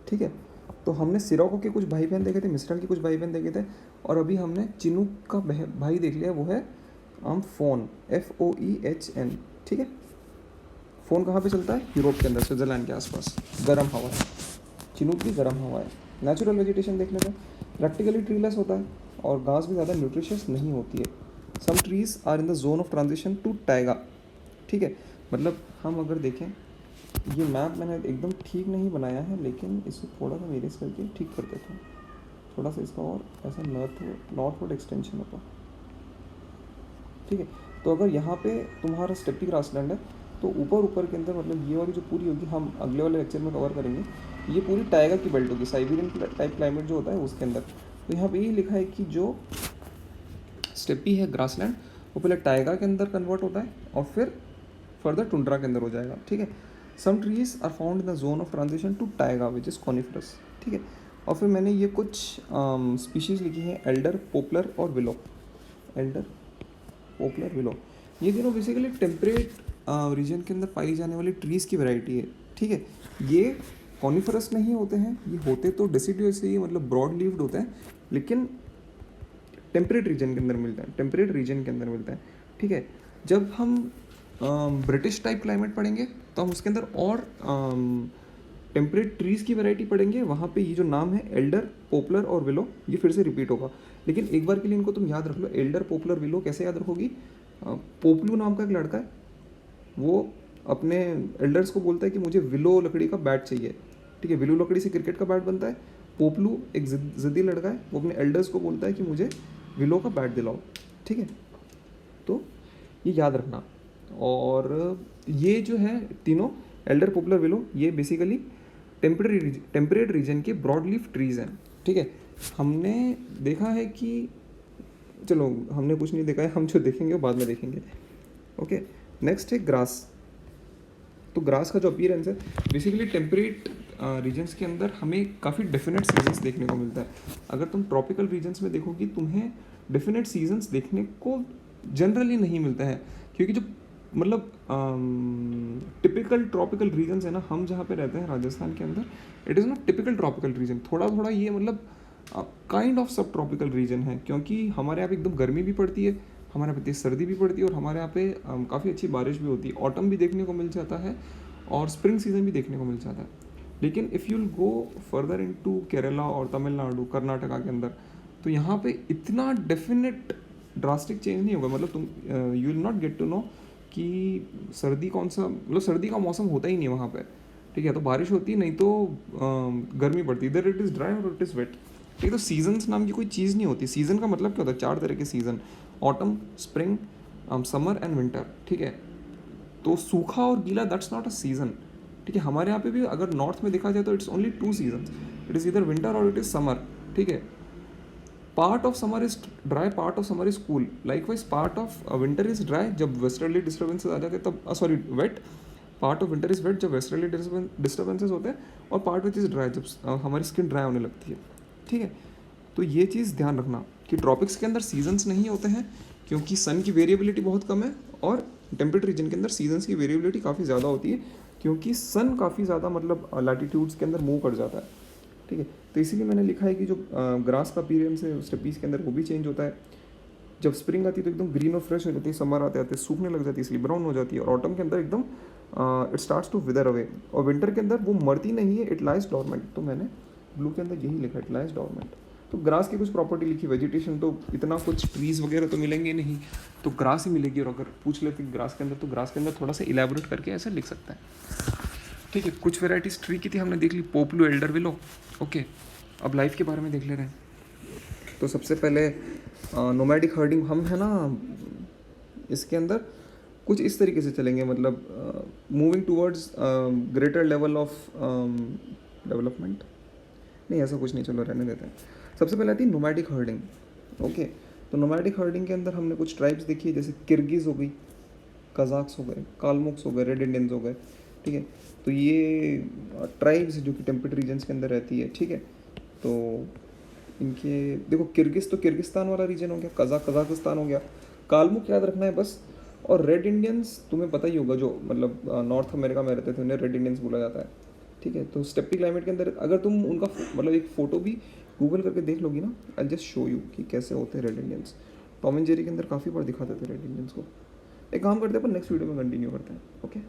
ठीक है। तो हमने सिरोको के कुछ भाई बहन देखे थे, मिस्रल के कुछ भाई बहन देखे थे, और अभी हमने चिनूक का भाई देख लिया, वो है फोन, FOEHN। ठीक है। फ़ोन कहाँ पे चलता है? यूरोप के अंदर, स्विट्ज़रलैंड के आसपास, गर्म हवा है। चिनूक भी गर्म हवा है। नेचुरल वेजिटेशन देखने को प्रैक्टिकली ट्रीलेस होता है, और घास भी ज़्यादा न्यूट्रिशियस नहीं होती है। Some trees are in the zone of transition to taiga. ठीक है। मतलब हम अगर देखें, ये मैप मैंने एकदम ठीक नहीं बनाया है, लेकिन इसे थोड़ा सा मेरे करके ठीक कर देता हूँ। थोड़ा सा इसका और ऐसा नॉर्थवर्ड एक्सटेंशन होता। ठीक है। तो अगर यहाँ पे तुम्हारा स्टेपी ग्रासलैंड है, तो ऊपर ऊपर के अंदर मतलब ये वाली जो पूरी होगी, हम अगले वाले लेक्चर में कवर करेंगे, ये पूरी टाइगा की बेल्ट होगी, साइबेरियन टाइप क्लाइमेट जो होता है उसके अंदर। तो यहाँ पे ये लिखा है कि जो स्टेपी है ग्रासलैंड, वो पहले टाइगा के अंदर कन्वर्ट होता है और फिर फर्दर टुंड्रा के अंदर हो जाएगा। ठीक है। Some trees are found in the zone of transition to taiga which is coniferous. ठीक है। और फिर मैंने ये कुछ स्पीशीज़ लिखी हैं, एल्डर, पोपलर और विलो। एल्डर, पोपलर, विलो, ये तीनों बेसिकली टेम्परेट रीजन के अंदर पाई जाने वाली ट्रीज़ की वैरायटी है। ठीक है। ये कॉनिफरस नहीं होते हैं, ये होते तो डेसिडुअस ही, मतलब ब्रॉड लीव्ड होते हैं, लेकिन टेम्परेट रीजन के अंदर मिलते हैं, टेम्परेट रीजन के अंदर मिलते हैं। ठीक है। जब हम ब्रिटिश टाइप क्लाइमेट पढ़ेंगे तो हम उसके अंदर और टेम्परेट ट्रीज़ की वैरायटी पढ़ेंगे, वहाँ पे ये जो नाम है एल्डर, पोपलर और विलो, ये फिर से रिपीट होगा। लेकिन एक बार के लिए इनको तुम याद रख लो, एल्डर, पोपलर, विलो कैसे याद रखोगी? पोपलू नाम का एक लड़का है, वो अपने एल्डर्स को बोलता है कि मुझे विलो लकड़ी का बैट चाहिए। ठीक है। विलो लकड़ी से क्रिकेट का बैट बनता है। पोपलू एक ज़िद्दी लड़का है, वो अपने एल्डर्स को बोलता है कि मुझे विलो का बैट दिलाओ। ठीक है। तो ये याद रखना। और ये जो है तीनों, एल्डर, पोपलर, विलो, ये बेसिकली टेम्परेट रीजन के ब्रॉड लीफ ट्रीज़ हैं। ठीक है। हमने देखा है कि, चलो हमने कुछ नहीं देखा है, हम जो देखेंगे वो बाद में देखेंगे। ओके। नेक्स्ट है ग्रास। तो ग्रास का जो अपीयरेंस है, बेसिकली टेम्परेट रीजन्स के अंदर हमें काफ़ी डेफिनेट सीजन्स देखने को मिलता है। अगर तुम ट्रॉपिकल रीजन्स में देखोगी, तुम्हें डेफिनेट सीजन्स देखने को जनरली नहीं मिलता है, क्योंकि जो मतलब टिपिकल ट्रॉपिकल रीजन्स है ना, हम जहाँ पे रहते हैं राजस्थान के अंदर, it is not typical tropical region, थोड़ा थोड़ा ये मतलब काइंड ऑफ सब ट्रॉपिकल रीजन है, क्योंकि हमारे यहाँ पे एकदम गर्मी भी पड़ती है, हमारे यहाँ पे तेज सर्दी भी पड़ती है, और हमारे यहाँ पे काफ़ी अच्छी बारिश भी होती है, ऑटम भी देखने को मिल जाता है, और स्प्रिंग सीजन भी देखने को मिल जाता है। लेकिन if you'll go further into Kerala और तमिलनाडु, कर्नाटका के अंदर, तो यहाँ पे इतना डेफिनेट ड्रास्टिक चेंज नहीं होगा। मतलब तुम you will not get to know कि सर्दी कौन सा, मतलब सर्दी का मौसम होता ही नहीं है वहाँ पे। ठीक है। तो बारिश होती है, नहीं तो गर्मी पड़ती है, इधर इट इज़ ड्राई और इट इज़ वेट। ठीक है। तो सीजन्स नाम की कोई चीज़ नहीं होती। सीज़न का मतलब क्या होता है? 4 तरह के season, autumn, spring, summer and winter. ठीक है। तो सूखा और गीला, दैट्स नॉट अ सीज़न। ठीक है। हमारे यहाँ पे भी अगर नॉर्थ में देखा जाए तो it's only 2 seasons, it is इधर विंटर और इट इज़ समर। ठीक है। Part of summer is dry, part of summer is cool, likewise part of winter is dry जब वेस्टर्ली डिस्टर्बेंसेज आ जाते हैं तब, sorry wet, part of winter is wet जब वेस्टर्ली डिस्टर्बेंसेज होते हैं, और पार्ट विच इज़ ड्राई जब हमारी स्किन ड्राई होने लगती है। ठीक है। तो ये चीज़ ध्यान रखना कि ट्रॉपिक्स के अंदर सीजन्स नहीं होते हैं, क्योंकि सन की वेरिएबिलिटी बहुत कम है, और टेम्परेट रीजन के अंदर सीजन्स की वेरिएबिलिटी काफ़ी ज़्यादा होती है, क्योंकि सन काफ़ी ज़्यादा मतलब लैटिट्यूड्स के अंदर मूव कर जाता है। ठीक है। तो इसीलिए मैंने लिखा है कि जो ग्रास का अपीयरेंस है उसके पीस के अंदर वो भी चेंज होता है। जब स्प्रिंग आती है तो एकदम ग्रीन और फ्रेश हो जाती है, समर आते आते सूखने लग जाती है, इसलिए ब्राउन हो जाती है, और ऑटम के अंदर एकदम it starts to wither away, और विंटर के अंदर वो मरती नहीं है, इट लाइज डॉर्मेंट। तो मैंने ब्लू के अंदर यही लिखा, इट लाइज डॉर्मेंट। तो ग्रास की कुछ प्रॉपर्टी लिखी, वेजिटेशन तो इतना कुछ ट्रीज वगैरह तो मिलेंगे नहीं, तो ग्रास ही मिलेगी, और अगर पूछ लेते ग्रास के अंदर, तो ग्रास के अंदर थोड़ा सा इलेबोरेट करके ऐसे लिख सकते हैं। ठीक है। कुछ वेराइटीज़ ट्री की थी हमने देख ली, पोपलू, एल्डर, विलो। ओके। अब लाइफ के बारे में देख ले रहे हैं। तो सबसे पहले नोमैडिक हर्डिंग, हम है ना इसके अंदर कुछ इस तरीके से चलेंगे, मतलब moving towards greater level of development, नहीं ऐसा कुछ नहीं, चलो रहने देते हैं। सबसे पहले आती है नोमैडिक हर्डिंग। ओके। तो नोमैडिक हर्डिंग के अंदर हमने कुछ ट्राइब्स देखी है, जैसे किर्गिज हो गई, कजाक्स हो गए, कालमुक्स हो गए, रेड इंडियंस हो गए। ठीक है। तो ये ट्राइब्स जो कि टेम्परेट रीजन्स के अंदर रहती है। ठीक है। तो इनके देखो, किर्गिज तो किर्गिस्तान वाला रीजन हो गया, कजाकिस्तान हो गया, कालमुक याद रखना है बस। और रेड इंडियंस तुम्हें पता ही होगा, जो मतलब नॉर्थ अमेरिका में रहते थे उन्हें रेड इंडियंस बोला जाता है। ठीक है। तो स्टेप्पी क्लाइमेट के अंदर अगर तुम उनका मतलब एक फ़ोटो भी गूगल करके देख लोगी ना, आई जस्ट शो यू कि कैसे होते हैं red Indians. Tom and Jerry के अंदर काफ़ी बार दिखाते थे रेड इंडियंस को। एक काम करते हैं, पर नेक्स्ट वीडियो में कंटिन्यू करते हैं, ओके।